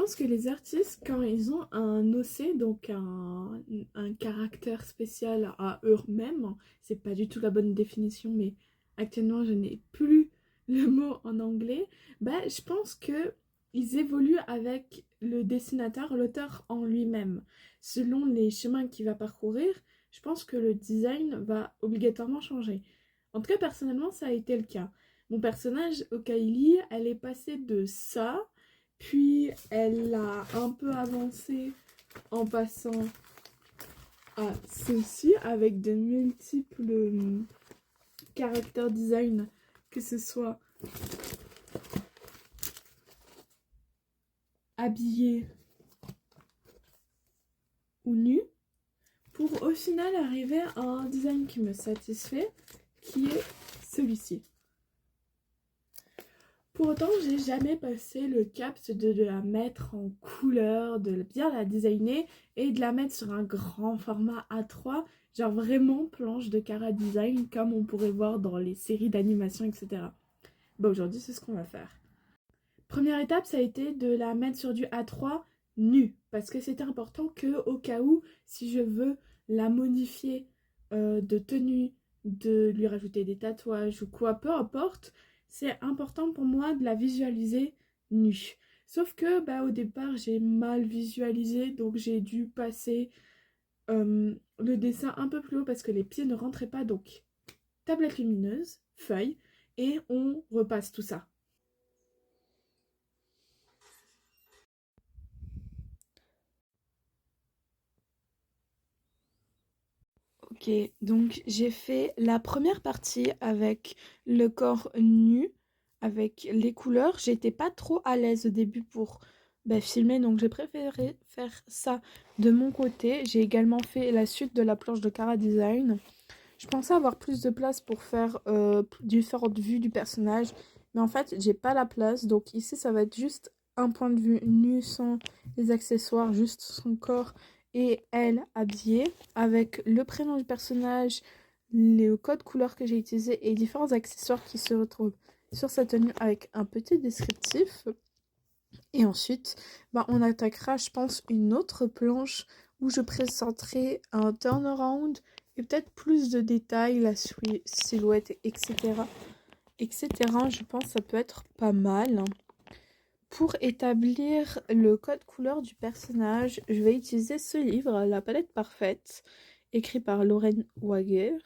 pense que les artistes, quand ils ont un OC, donc un caractère spécial à eux-mêmes, c'est pas du tout la bonne définition, mais actuellement je n'ai plus le mot en anglais, bah je pense que ils évoluent avec le dessinateur, l'auteur en lui-même. Selon les chemins qu'il va parcourir, je pense que le design va obligatoirement changer. En tout cas, personnellement, ça a été le cas. Mon personnage, Okaili, elle est passée de ça, puis elle a un peu avancé en passant à ceci avec de multiples character design, que ce soit habillé ou nu, pour au final arriver à un design qui me satisfait, qui est celui-ci. Pour autant, j'ai jamais passé le cap de la mettre en couleur, de bien la designer et de la mettre sur un grand format A3, genre vraiment planche de Cara Design comme on pourrait voir dans les séries d'animation, etc. Bah aujourd'hui, c'est ce qu'on va faire. Première étape, ça a été de la mettre sur du A3 nu, parce que c'était important que au cas où, si je veux la modifier de tenue, de lui rajouter des tatouages ou quoi, peu importe, c'est important pour moi de la visualiser nue. Sauf que bah, au départ, j'ai mal visualisé, donc j'ai dû passer le dessin un peu plus haut parce que les pieds ne rentraient pas, donc tablette lumineuse, feuille, et on repasse tout ça. Ok, donc j'ai fait la première partie avec le corps nu, avec les couleurs. J'étais pas trop à l'aise au début pour filmer, donc j'ai préféré faire ça de mon côté. J'ai également fait la suite de la planche de Cara Design. Je pensais avoir plus de place pour faire différentes vues du personnage, mais en fait j'ai pas la place. Donc ici ça va être juste un point de vue nu sans les accessoires, juste son corps et elle habillée avec le prénom du personnage, le code couleur que j'ai utilisé et différents accessoires qui se retrouvent sur sa tenue avec un petit descriptif. Et ensuite, on attaquera, je pense, une autre planche où je présenterai un turnaround et peut-être plus de détails, la silhouette, etc. etc. Je pense que ça peut être pas mal. Pour établir le code couleur du personnage, je vais utiliser ce livre, La palette parfaite, écrit par Lauren Wager,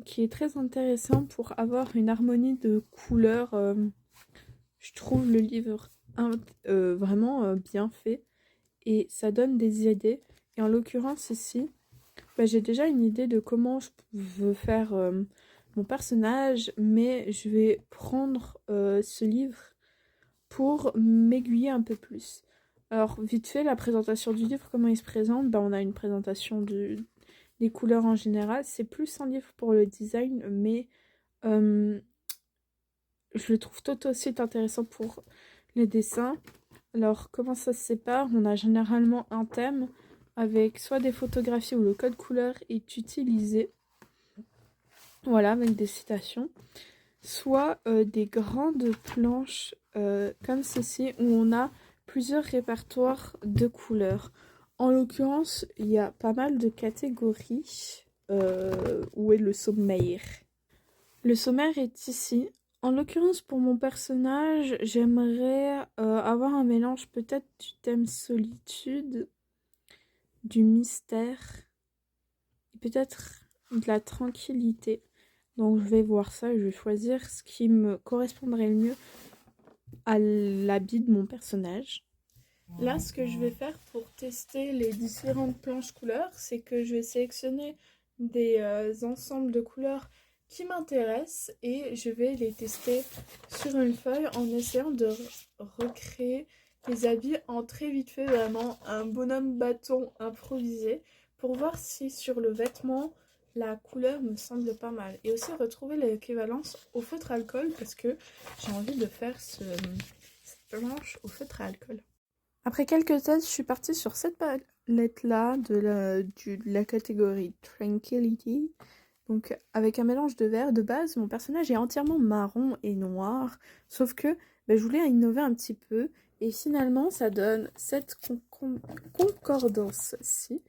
qui est très intéressant pour avoir une harmonie de couleurs. Je trouve le livre vraiment bien fait et ça donne des idées. Et en l'occurrence ici, j'ai déjà une idée de comment je veux faire mon personnage, mais je vais prendre ce livre pour m'aiguiller un peu plus. Alors, vite fait, la présentation du livre, comment il se présente, on a une présentation des couleurs en général. C'est plus un livre pour le design, mais je le trouve tout aussi intéressant pour les dessins. Alors, comment ça se sépare? On a généralement un thème avec soit des photographies où le code couleur est utilisé, voilà, avec des citations, soit des grandes planches comme ceci où on a plusieurs répertoires de couleurs. En l'occurrence, il y a pas mal de catégories. Où est le sommaire? Le sommaire est ici. En l'occurrence, pour mon personnage, j'aimerais avoir un mélange peut-être du thème solitude, du mystère, et peut-être de la tranquillité. Donc je vais voir ça et je vais choisir ce qui me correspondrait le mieux à l'habit de mon personnage. Là, ce que je vais faire pour tester les différentes planches couleurs, c'est que je vais sélectionner des ensembles de couleurs qui m'intéressent et je vais les tester sur une feuille en essayant de recréer les habits en très vite fait, vraiment un bonhomme bâton improvisé pour voir si sur le vêtement la couleur me semble pas mal. Et aussi retrouver l'équivalence au feutre à alcool parce que j'ai envie de faire cette planche au feutre à alcool. Après quelques tests, je suis partie sur cette palette-là de la catégorie Tranquility. Donc avec un mélange de vert. De base, mon personnage est entièrement marron et noir. Sauf que je voulais innover un petit peu Et finalement, ça donne cette concordance-ci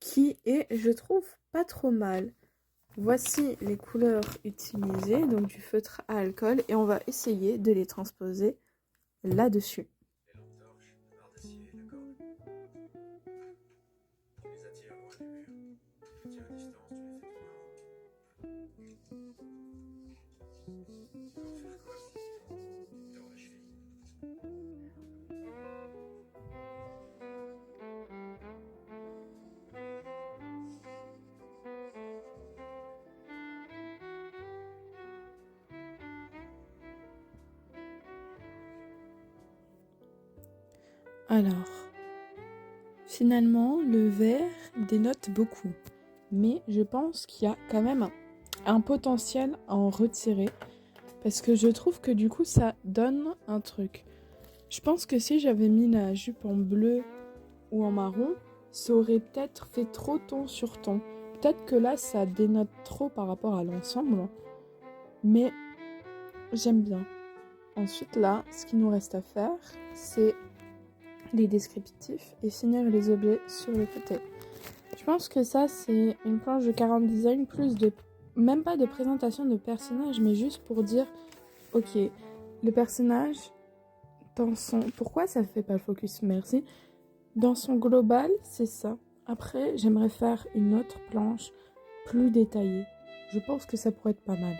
qui est, je trouve, pas trop mal. Voici les couleurs utilisées, donc du feutre à alcool, et on va essayer de les transposer là-dessus. Alors, finalement, le vert dénote beaucoup, mais je pense qu'il y a quand même un potentiel à en retirer, parce que je trouve que du coup, ça donne un truc. Je pense que si j'avais mis la jupe en bleu ou en marron, ça aurait peut-être fait trop ton sur ton. Peut-être que là, ça dénote trop par rapport à l'ensemble, mais j'aime bien. Ensuite, là, ce qu'il nous reste à faire, c'est les descriptifs et finir les objets sur le côté. Je pense que ça, c'est une planche de 40 design, même pas de présentation de personnage, mais juste pour dire, ok, le personnage, pourquoi ça fait pas le focus, merci. Dans son global, c'est ça. Après, j'aimerais faire une autre planche plus détaillée. Je pense que ça pourrait être pas mal.